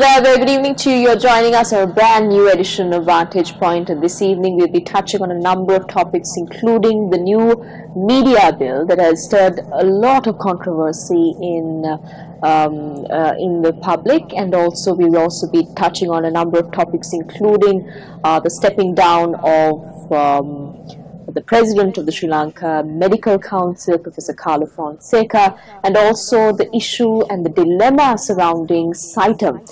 Very good evening to you. You're joining us on a brand new edition of Vantage Point, and this evening we'll be touching on a number of topics, including the new media bill that has stirred a lot of controversy in the public, and also we'll also be touching on a number of topics, including the stepping down of the President of the Sri Lanka Medical Council, Professor Carlo Fonseca, and also the issue and the dilemma surrounding CITEM.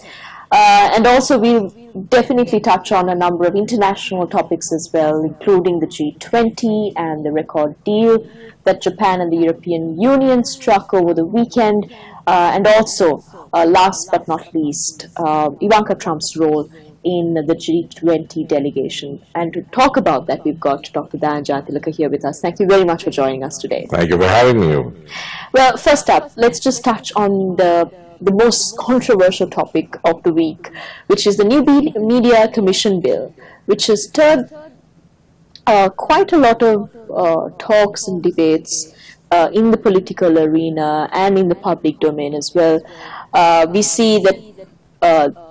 And also we'll definitely touch on a number of international topics as well, including the G20 and the record deal that Japan and the European Union struck over the weekend, and also, last but not least, Ivanka Trump's role in the G20 delegation. And to talk about that, we've got Dr. Vantage here with us. Thank you very much for joining us today. Thank you for having me. Well, first up, let's just touch on the most controversial topic of the week, which is the new Media Commission Bill, which has stirred quite a lot of talks and debates in the political arena and in the public domain as well. We see that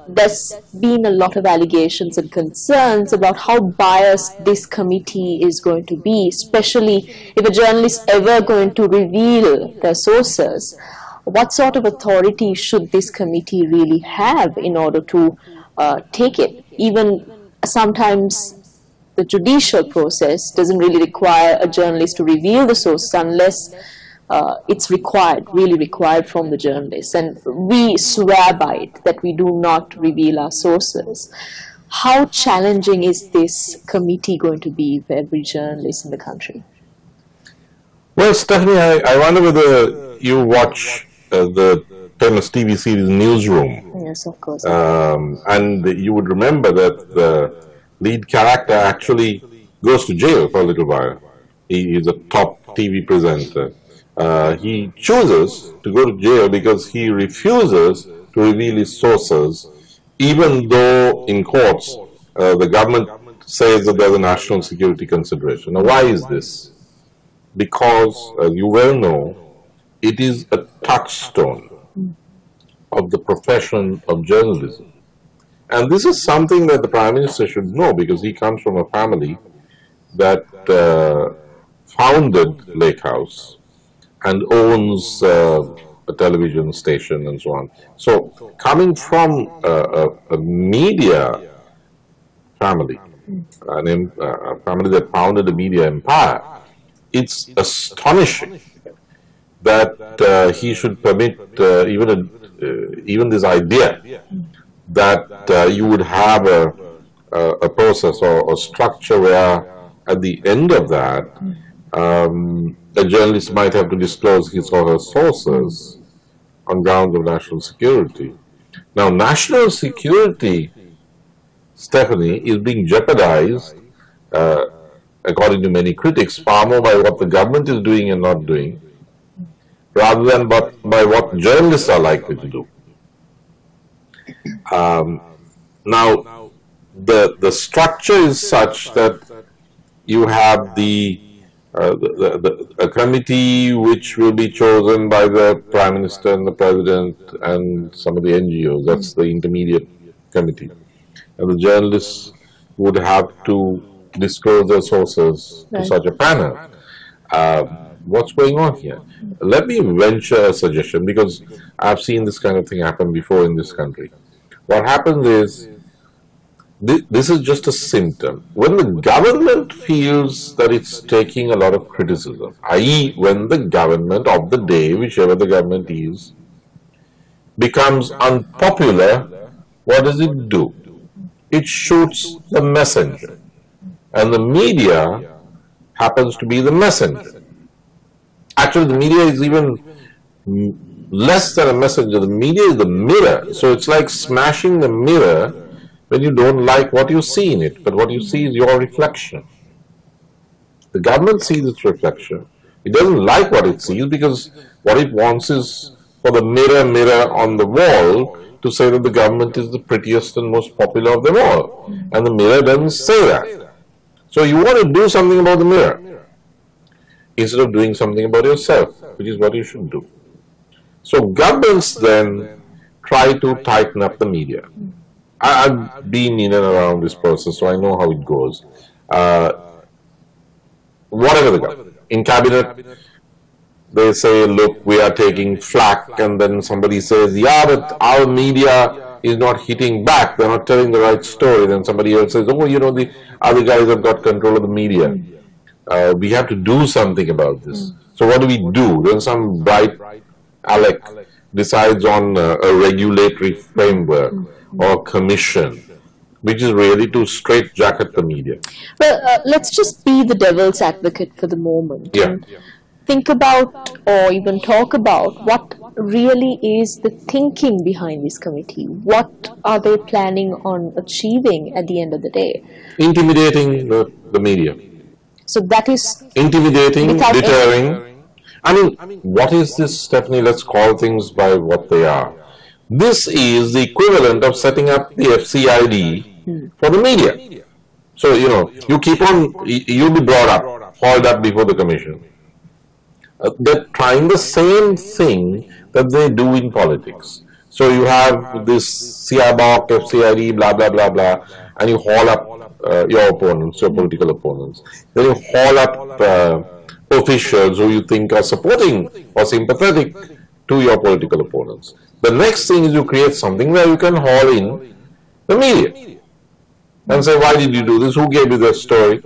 there's been a lot of allegations and concerns about how biased this committee is going to be, especially if a journalist ever going to reveal their sources. What sort of authority should this committee really have in order to take it? Even sometimes the judicial process doesn't really require a journalist to reveal the sources unless it's really required from the journalists, and we swear by it that we do not reveal our sources. How challenging is this committee going to be for every journalist in the country? Well, Stephanie, I wonder whether you watch the famous TV series Newsroom. Yes, of course. And you would remember that the lead character actually goes to jail for a little while. He is a top TV presenter. He chooses to go to jail because he refuses to reveal his sources, even though in courts the government says that there's a national security consideration. Now, why is this? Because, as you well know, it is a touchstone of the profession of journalism. And this is something that the Prime Minister should know, because he comes from a family that founded Lake House and owns a television station and so on. So, coming from a media family, a family that founded a media empire, it's astonishing that he should permit even this idea that you would have a process or a structure where at the end of that a journalist might have to disclose his or her sources on grounds of national security. Now, national security, Stephanie, is being jeopardized, according to many critics, far more by what the government is doing and not doing, rather than by what journalists are likely to do. Now, the structure is such that you have a committee which will be chosen by the Prime Minister and the President and some of the NGOs. That's the intermediate committee. And the journalists would have to disclose their sources to such a panel. What's going on here? Let me venture a suggestion, because I've seen this kind of thing happen before in this country. What happens is, this is just a symptom. When the government feels that it's taking a lot of criticism, i.e. when the government of the day, whichever the government is, becomes unpopular, what does it do? It shoots the messenger. And the media happens to be the messenger. Actually, the media is even less than a messenger. The media is the mirror. So it's like smashing the mirror when you don't like what you see in it, but what you see is your reflection. The government sees its reflection. It doesn't like what it sees, because what it wants is for the mirror on the wall to say that the government is the prettiest and most popular of them all. And the mirror doesn't say that. So you want to do something about the mirror instead of doing something about yourself, which is what you should do. So governments then try to tighten up the media. I've been in and around this process, so I know how it goes. Uh, Whatever the government, in cabinet, they say, look, we are taking flack, and then somebody says, yeah, but our media is not hitting back, they're not telling the right story. Then somebody else says, oh, you know, the other guys have got control of the media. We have to do something about this. So what do? Then some bright Alec decides on a regulatory framework or commission, which is really to straitjacket the media. Well, let's just be the devil's advocate for the moment. Yeah. And think about or even talk about what really is the thinking behind this committee. What are they planning on achieving at the end of the day? Intimidating the media. So that is Intimidating, without deterring. I mean, what is this, Stephanie? Let's call things by what they are. This is the equivalent of setting up the FCID for the media. So, you know, you keep on, you'll be brought up, hauled up before the commission. They're trying the same thing that they do in politics. So you have this CIBOC, FCID, blah, blah, blah, blah, and you haul up your opponents, your political opponents. Then you haul up officials who you think are supporting or sympathetic to your political opponents. The next thing is you create something where you can haul in the media and say, why did you do this? Who gave you that story?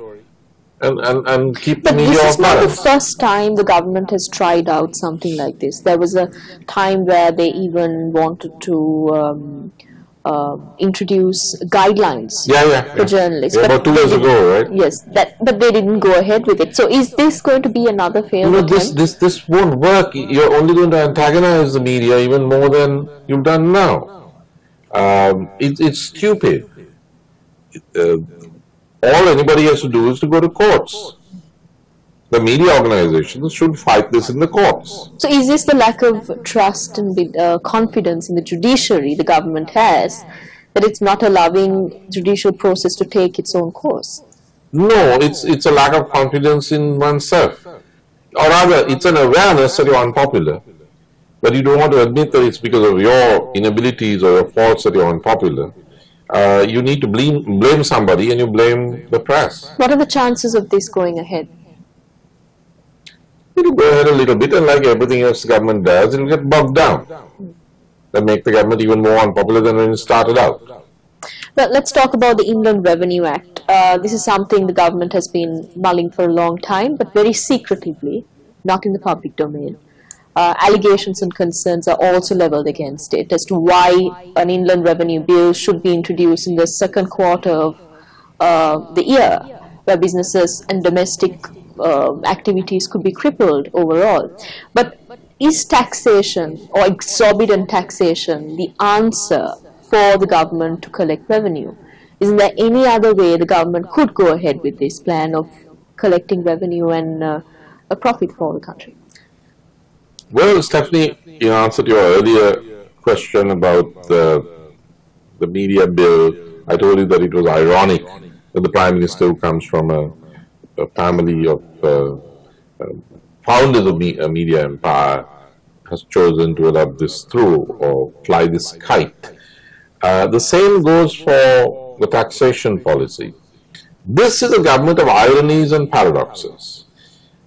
And keep the media off balance. But this is not the first time the government has tried out something like this. There was a time where they even wanted to introduce guidelines for journalists. Yeah, about 2 years ago, right? Yes, but they didn't go ahead with it. So is this going to be another failed attempt? This won't work. You're only going to antagonize the media even more than you've done now. It's stupid. All anybody has to do is to go to courts. The media organizations should fight this in the courts. So is this the lack of trust and confidence in the judiciary the government has, that it's not allowing judicial process to take its own course? No, it's a lack of confidence in oneself. Or rather, it's an awareness that you're unpopular. But you don't want to admit that it's because of your inabilities or your faults that you're unpopular. You need to blame somebody, and you blame the press. What are the chances of this going ahead? It'll go ahead a little bit, and like everything else the government does, it'll get bogged down. That'll make the government even more unpopular than when it started out. Well, let's talk about the Inland Revenue Act. This is something the government has been mulling for a long time, but very secretively, not in the public domain. Allegations and concerns are also leveled against it as to why an inland revenue bill should be introduced in the second quarter of the year, where businesses and domestic activities could be crippled overall. But is taxation or exorbitant taxation the answer for the government to collect revenue? Isn't there any other way the government could go ahead with this plan of collecting revenue and a profit for the country? Well, Stephanie, in answer to your earlier question about the media bill, I told you that it was ironic that the Prime Minister, who comes from a family of founders of a media empire, has chosen to allow this through or fly this kite. The same goes for the taxation policy. This is a government of ironies and paradoxes.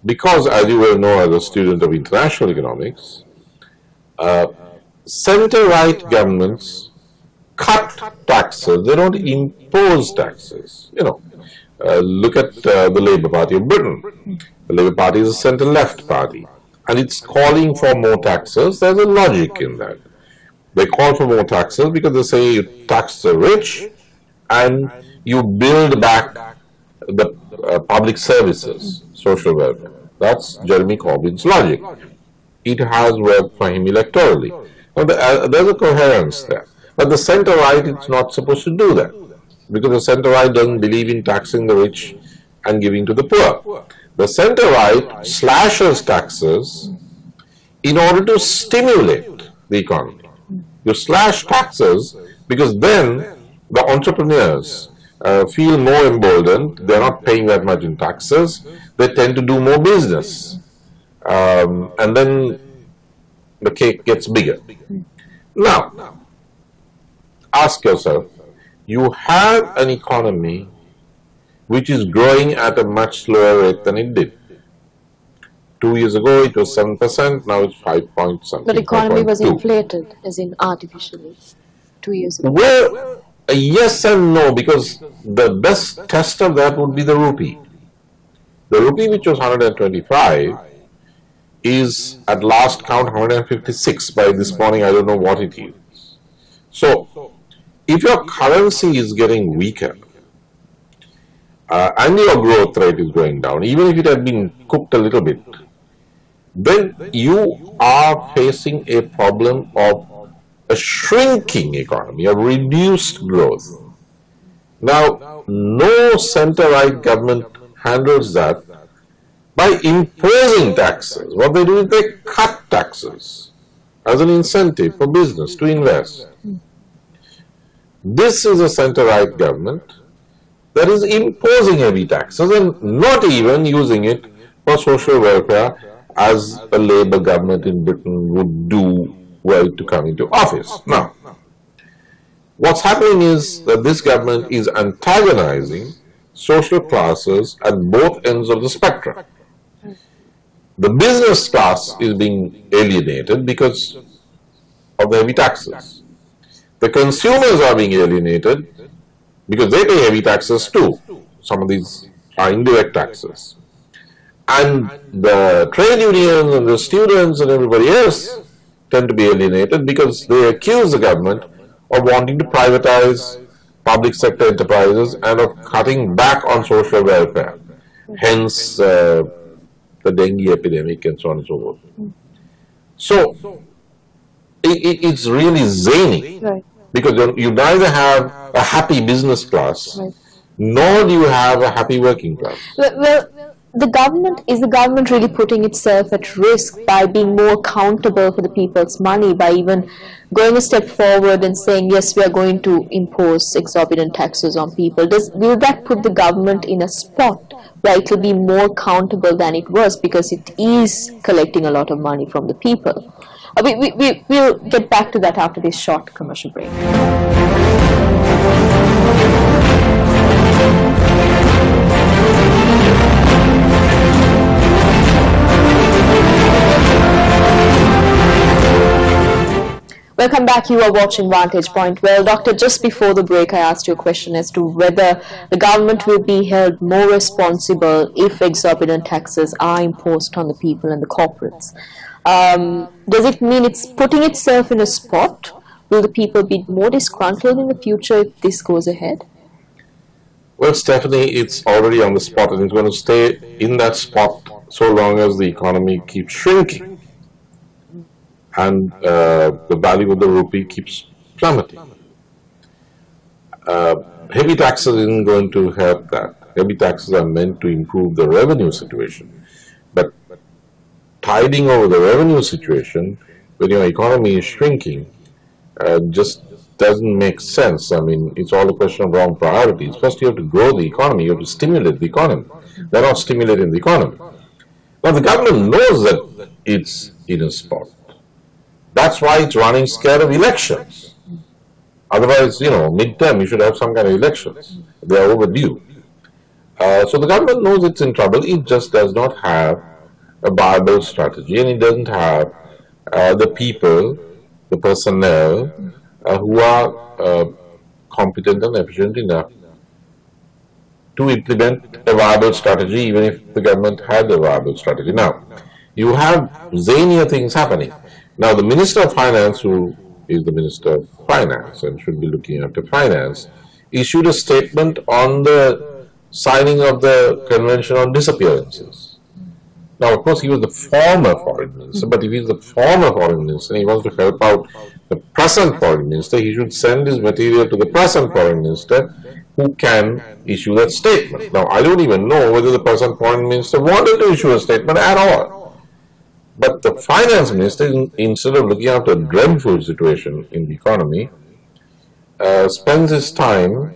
Because, as you well know as a student of international economics, center-right governments cut taxes, they don't impose taxes. You know, look at the Labour Party of Britain. The Labour Party is a center-left party, and it's calling for more taxes. There's a logic in that. They call for more taxes because they say you tax the rich and you build back the public services, social welfare. That's Jeremy Corbyn's logic. It has worked for him electorally. Now, there's a coherence there. But the centre-right is not supposed to do that, because the centre-right doesn't believe in taxing the rich and giving to the poor. The centre-right slashes taxes in order to stimulate the economy. You slash taxes because then the entrepreneurs feel more emboldened. They're not paying that much in taxes. They tend to do more business. And then the cake gets bigger. Now, ask yourself, you have an economy which is growing at a much slower rate than it did. 2 years ago it was 7%, now it's 5 point But something, economy was 5.2. inflated, as in artificially, 2 years ago. Well, yes and no, because the best test of that would be the rupee. The rupee, which was 125, is at last count 156 by this morning. I don't know what it is. So, if your currency is getting weaker and your growth rate is going down, even if it had been cooked a little bit, then you are facing a problem of a shrinking economy, a reduced growth. Now, no center-right government handles that by imposing taxes. What they do is they cut taxes as an incentive for business to invest. This is a center-right government that is imposing heavy taxes and not even using it for social welfare as a Labour government in Britain would do were it to come into office. Now, what's happening is that this government is antagonizing social classes at both ends of the spectrum. The business class is being alienated because of the heavy taxes. The consumers are being alienated because they pay heavy taxes too. Some of these are indirect taxes. And the trade unions and the students and everybody else tend to be alienated because they accuse the government of wanting to privatize public sector enterprises and of cutting back on social welfare. Hence the dengue epidemic and so on and so forth. So it's really zany, Right. because you neither have a happy business class, Right. nor do you have a happy working class. Well, the government really putting itself at risk by being more accountable for the people's money, by even going a step forward and saying, yes, we are going to impose exorbitant taxes on people? Will that put the government in a spot where it will be more accountable than it was, because it is collecting a lot of money from the people? We'll get back to that after this short commercial break. Welcome back. You are watching Vantage Point. Well, Doctor, just before the break, I asked you a question as to whether the government will be held more responsible if exorbitant taxes are imposed on the people and the corporates. Does it mean it's putting itself in a spot? Will the people be more disgruntled in the future if this goes ahead? Well, Stephanie, it's already on the spot, and it's going to stay in that spot so long as the economy keeps shrinking and the value of the rupee keeps plummeting. Heavy taxes isn't going to help that. Heavy taxes are meant to improve the revenue situation. But tiding over the revenue situation when your economy is shrinking just doesn't make sense. I mean, it's all a question of wrong priorities. First, you have to grow the economy. You have to stimulate the economy. They're not stimulating the economy. Now, the government knows that it's in a spot. That's why it's running scared of elections. Otherwise, midterm, you should have some kind of elections. They are overdue. So the government knows it's in trouble. It just does not have a viable strategy, and it doesn't have the people, the personnel, who are competent and efficient enough to implement a viable strategy, even if the government had a viable strategy. Now, you have zanier things happening. Now, the Minister of Finance, who is the Minister of Finance and should be looking after finance, issued a statement on the signing of the Convention on Disappearances. Now, of course, he was the former foreign minister, but if he's the former foreign minister and he wants to help out the present foreign minister, he should send his material to the present foreign minister, who can issue that statement. Now, I don't even know whether the present foreign minister wanted to issue a statement at all. But the finance minister, instead of looking after a dreadful situation in the economy, spends his time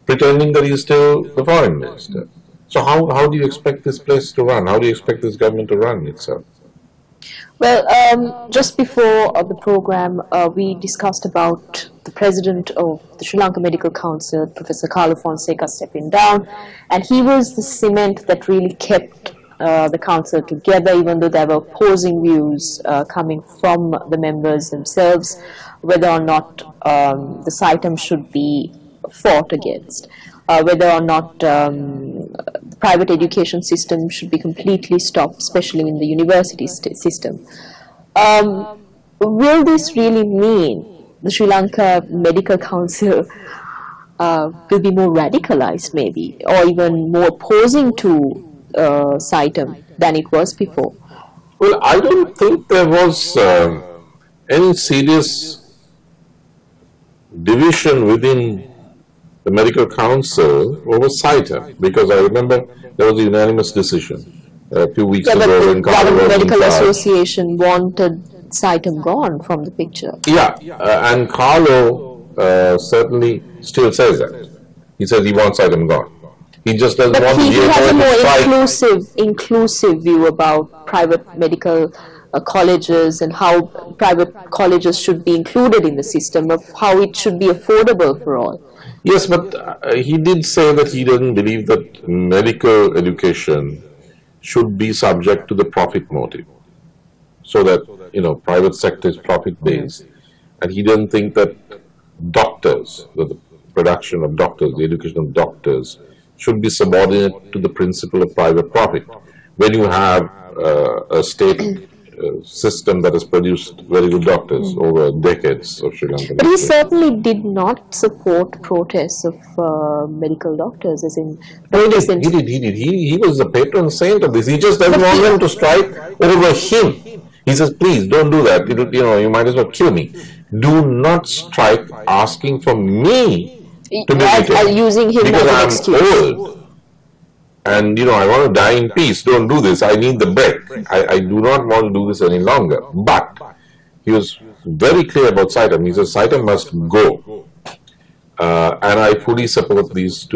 pretending that he's still the foreign minister. So how do you expect this place to run? How do you expect this government to run itself? Well, just before the program, we discussed about the president of the Sri Lanka Medical Council, Professor Carlo Fonseca, stepping down, and he was the cement that really kept the council together, even though there were opposing views coming from the members themselves, whether or not the CITEM should be fought against, whether or not the private education system should be completely stopped, especially in the university system. Will this really mean the Sri Lanka Medical Council will be more radicalized, maybe, or even more opposing to CITEM than it was before? Well, I don't think there was any serious division within the medical council over CITEM, because I remember there was a unanimous decision a few weeks ago but when the Carlo Government was in Medical charge. Association wanted CITEM gone from the picture. Yeah, and Carlo certainly still says that. He says he wants CITEM gone. He just doesn't But want he the has a GMO to more strike. inclusive view about private medical colleges and how private colleges should be included in the system, of how it should be affordable for all. Yes, but he did say that he doesn't believe that medical education should be subject to the profit motive, so that, you know, private sector is profit based, and he doesn't think that doctors, that the production of doctors, the education of doctors, should be subordinate to the principle of private profit. When you have a state system that has produced very good doctors over decades of Sri Lankan But he history. certainly did not support protests of medical doctors, as in No, doctors he did, he did. He was the patron saint of this. He just doesn't want them to strike over him. He says, please don't do that. You know, you might as well kill me. Do not strike asking for me to be beaten, using him because as an I'm excuse. old. And, you know, I want to die in peace. Don't do this. I need the break. I do not want to do this any longer. But he was very clear about CITEM. He says CITEM must go. And I fully support these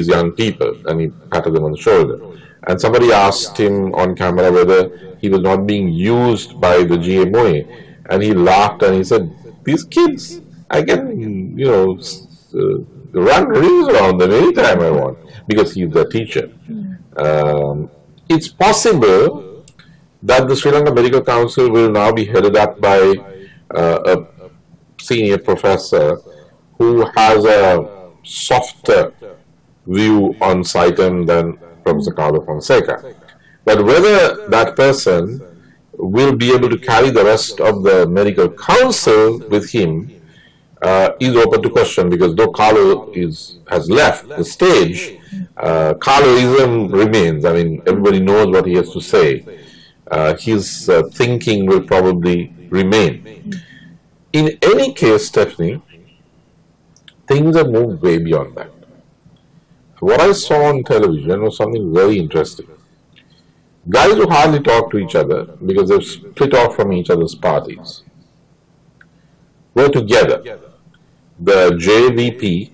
young people. And he patted them on the shoulder. And somebody asked him on camera whether he was not being used by the GMOA. And he laughed and he said, these kids, I can, you know, run rings around them anytime I want, because he's a teacher. It's possible that the Sri Lanka Medical Council will now be headed up by a senior professor who has a softer view on CITEM than Professor Carlo Fonseca. But whether that person will be able to carry the rest of the medical council with him is open to question, because though Carlo has left the stage, Carloism remains. I mean, everybody knows what he has to say. His thinking will probably remain. In any case, Stephanie, things have moved way beyond that. What I saw on television was something very interesting. Guys who hardly talk to each other because they've split off from each other's parties were together. The JVP,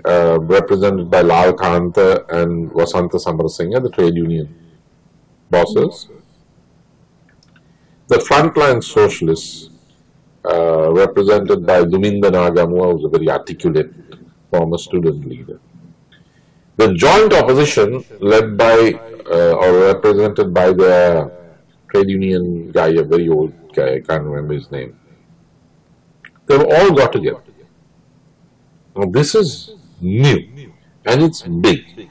represented by Lal Kanta and Vasanta Samarasinghe, the trade union bosses. The frontline socialists, represented by Duminda Nagamua, who was a very articulate former student leader. The joint opposition, led by or represented by the trade union guy, a very old guy, I can't remember his name. They've all got together. Now, this is new and it's big.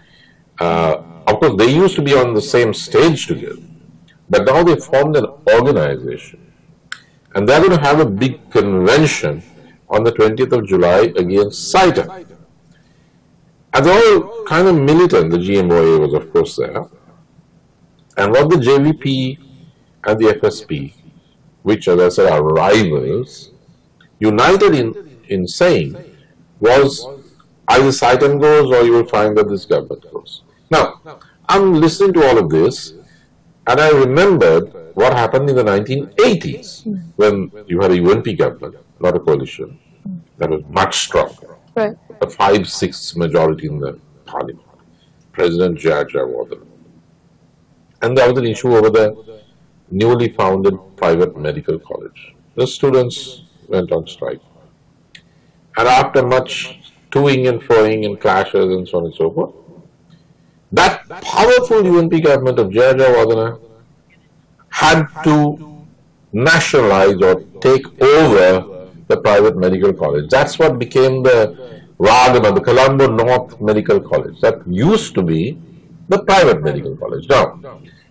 Of course, they used to be on the same stage together, but now they formed an organization, and they're going to have a big convention on the 20th of July against CITEM. And they're all kind of militant. The GMOA was, of course, there. And what the JVP and the FSP, which, as I said, are rivals, united in saying was either CITEM goes or you will find that this government goes. Now, I'm listening to all of this, and I remembered what happened in the 1980s when you had a UNP government, not a coalition, that was much stronger. Right. A 5/6 majority in the parliament. President Jayawardena. And there was an issue over the newly founded private medical college. The students went on strike. And after much toing and froing and clashes and so on and so forth, that powerful UNP government of Georgia Wadana had to nationalize or take over the private medical college. That's what became the Ragama, the Colombo North Medical College. That used to be the private medical college. Now,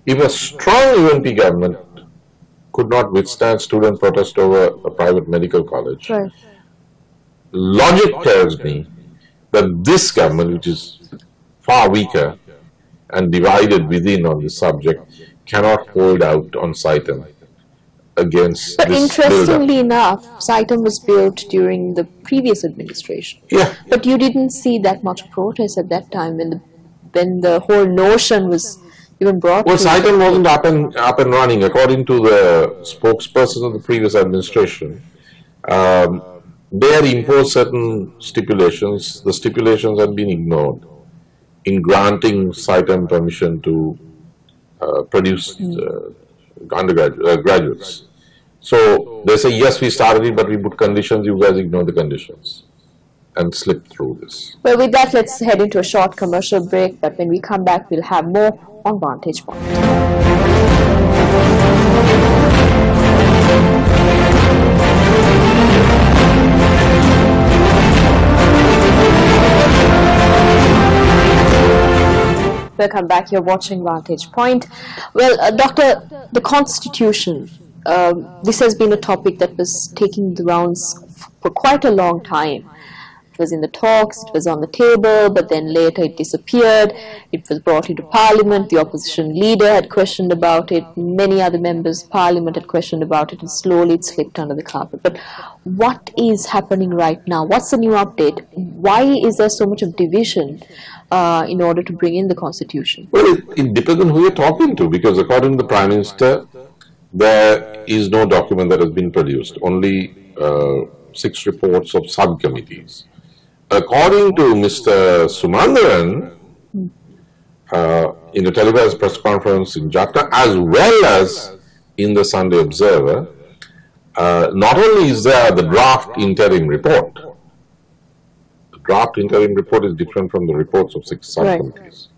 if a strong UNP government could not withstand student protest over a private medical college, Right. logic tells me that this government, which is far weaker and divided within on this subject, cannot hold out on Saitam against But this interestingly buildup. enough, Saitam was built during the previous administration. Yeah, But you didn't see that much protest at that time when the whole notion was even brought well, to Saitam wasn't up and running. According to the spokesperson of the previous administration, um, they had imposed certain stipulations. The stipulations had been ignored in granting Saitam permission to produce graduates. So they say, yes, we started it, but we put conditions. You guys ignore the conditions and slip through this. Well, with that, let's head into a short commercial break. But when we come back, we'll have more on Vantage Point. Welcome back. You're watching Vantage Point. Well, Doctor, the Constitution. This has been a topic that was taking the rounds for quite a long time. It was in the talks, it was on the table, but then later it disappeared. It was brought into Parliament. The opposition leader had questioned about it. Many other members of Parliament had questioned about it, and slowly it slipped under the carpet. But what is happening right now? What's the new update? Why is there so much of division in order to bring in the Constitution? Well, it depends on who you're talking to, because according to the Prime Minister, there is no document that has been produced, only 6 reports of subcommittees. According to Mr. Sumandaran, in the televised press conference in Jakarta, as well as in the Sunday Observer, not only is there the draft interim report. The draft interim report is different from the reports of 6 subcommittees.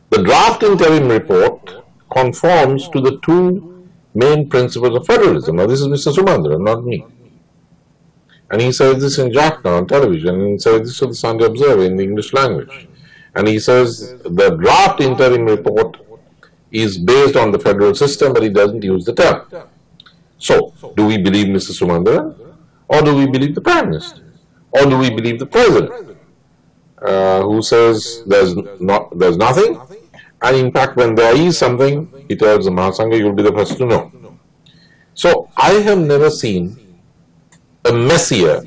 The draft interim report conforms to the 2 main principles of federalism. Now, this is Mr. Sumandaran, not me. And he says this in Jakarta on television, and he says this to the Sunday Observer in the English language. And he says the draft interim report is based on the federal system, but he doesn't use the term. So, do we believe Mr. Sumandaran, or do we believe the Prime Minister, or do we believe the President, who says there's nothing, and in fact when there is something, he tells the Mahasangha, you'll be the first to know. So, I have never seen a messier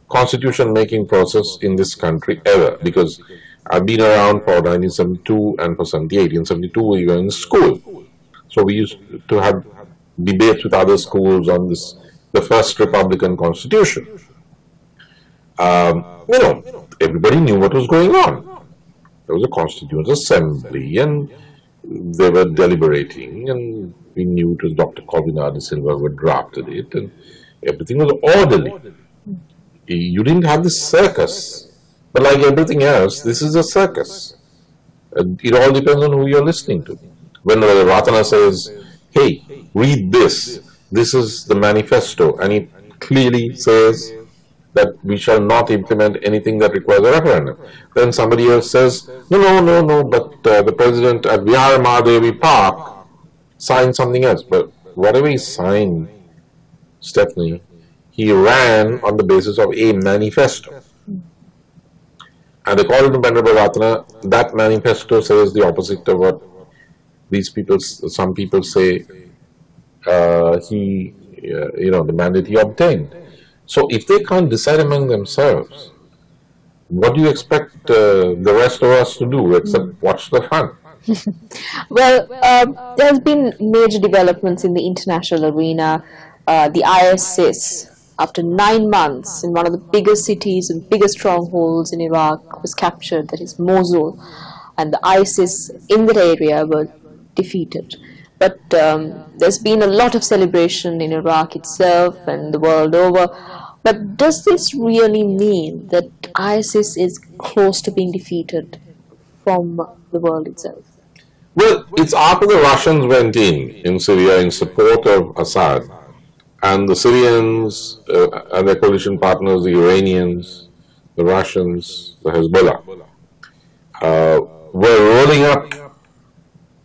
constitution-making process in this country ever, because I've been around for 1972 and for 78. In 72, we were in school. So we used to have debates with other schools on this, the first Republican Constitution. Everybody knew what was going on. There was a Constituent Assembly, and they were deliberating, and we knew it was Dr. Kovinada Silva who had drafted it, and everything was orderly. You didn't have this circus. But like everything else, this is a circus. It all depends on who you're listening to. When Ratana says, hey, read this. This is the manifesto. And it clearly says that we shall not implement anything that requires a referendum. Then somebody else says, no, but the president at Vihara Mahadevi Park signed something else. But whatever he signed, Stephanie, he ran on the basis of a manifesto. And according to Venerable Ratana, that manifesto says the opposite of what some people say the mandate he obtained. So if they can't decide among themselves, what do you expect the rest of us to do except watch the fun? Well, there has been major developments in the international arena. The ISIS, after 9 months in one of the biggest cities and biggest strongholds in Iraq, was captured, that is Mosul, and the ISIS in that area were defeated. but there's been a lot of celebration in Iraq itself and the world over. But does this really mean that ISIS is close to being defeated from the world itself? Well, it's after the Russians went in Syria in support of Assad, and the Syrians and their coalition partners, the Iranians, the Russians, the Hezbollah, were rolling up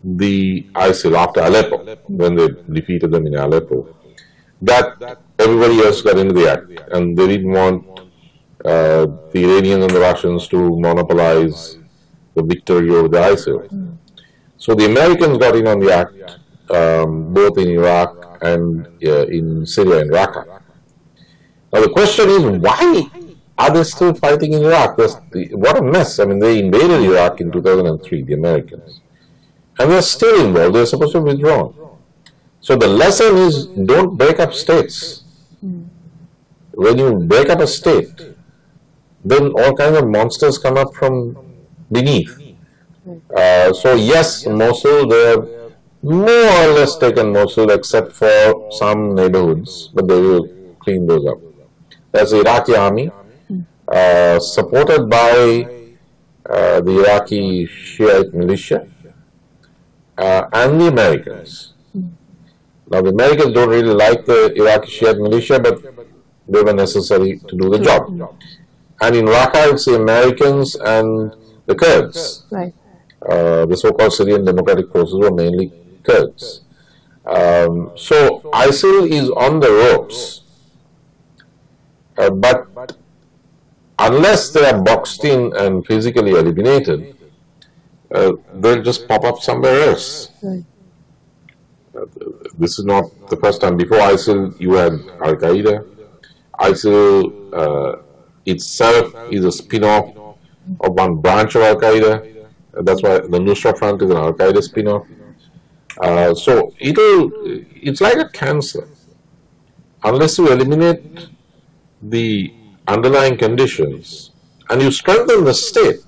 the ISIL after Aleppo, when they defeated them in Aleppo, that everybody else got into the act, and they didn't want the Iranians and the Russians to monopolize the victory over the ISIL. So the Americans got in on the act, both in Iraq and in Syria and Raqqa. Now the question is, why are they still fighting in Iraq? What a mess. I mean, they invaded Iraq in 2003, the Americans. And they're still involved. They're supposed to withdraw. So the lesson is, don't break up states. When you break up a state, then all kinds of monsters come up from beneath. So yes, Mosul, they have more or less taken Mosul except for some neighborhoods, but they will clean those up. That's the Iraqi army, supported by the Iraqi Shiite militia and the Americans. Now the Americans don't really like the Iraqi Shiite militia, but they were necessary to do the job. And in Raqqa, it's the Americans and the Kurds. Right. The so-called Syrian Democratic Forces were mainly Kurds. So ISIL is on the ropes, but unless they are boxed in and physically eliminated, they'll just pop up somewhere else. Right. This is not the first time. Before ISIL, you had Al-Qaeda. ISIL itself is a spin-off of one branch of Al-Qaeda. That's why the Nusra Front is an Al-Qaeda spin-off. So it's like a cancer. Unless you eliminate the underlying conditions and you strengthen the state,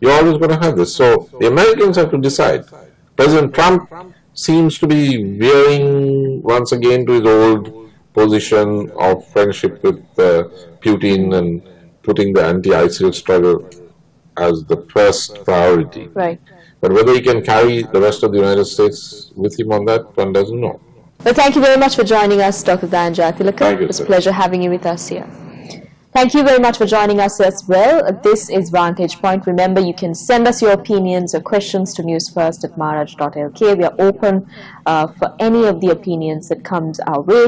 you're always going to have this. So the Americans have to decide. President Trump seems to be veering once again to his old position of friendship with Putin and putting the anti-ISIL struggle as the first priority. Right. But whether he can carry the rest of the United States with him on that, one doesn't know. Well, thank you very much for joining us, Dr. Dhananjaya Tilaka. Thank you, It was a sir. pleasure having you with us here. Thank you very much for joining us as well. This is Vantage Point. Remember, you can send us your opinions or questions to Newsfirst.lk. We are open for any of the opinions that comes our way.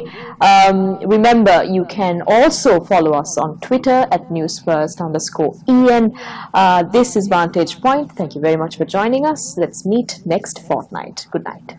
Remember, you can also follow us on Twitter at Newsfirst_EN. This is Vantage Point. Thank you very much for joining us. Let's meet next fortnight. Good night.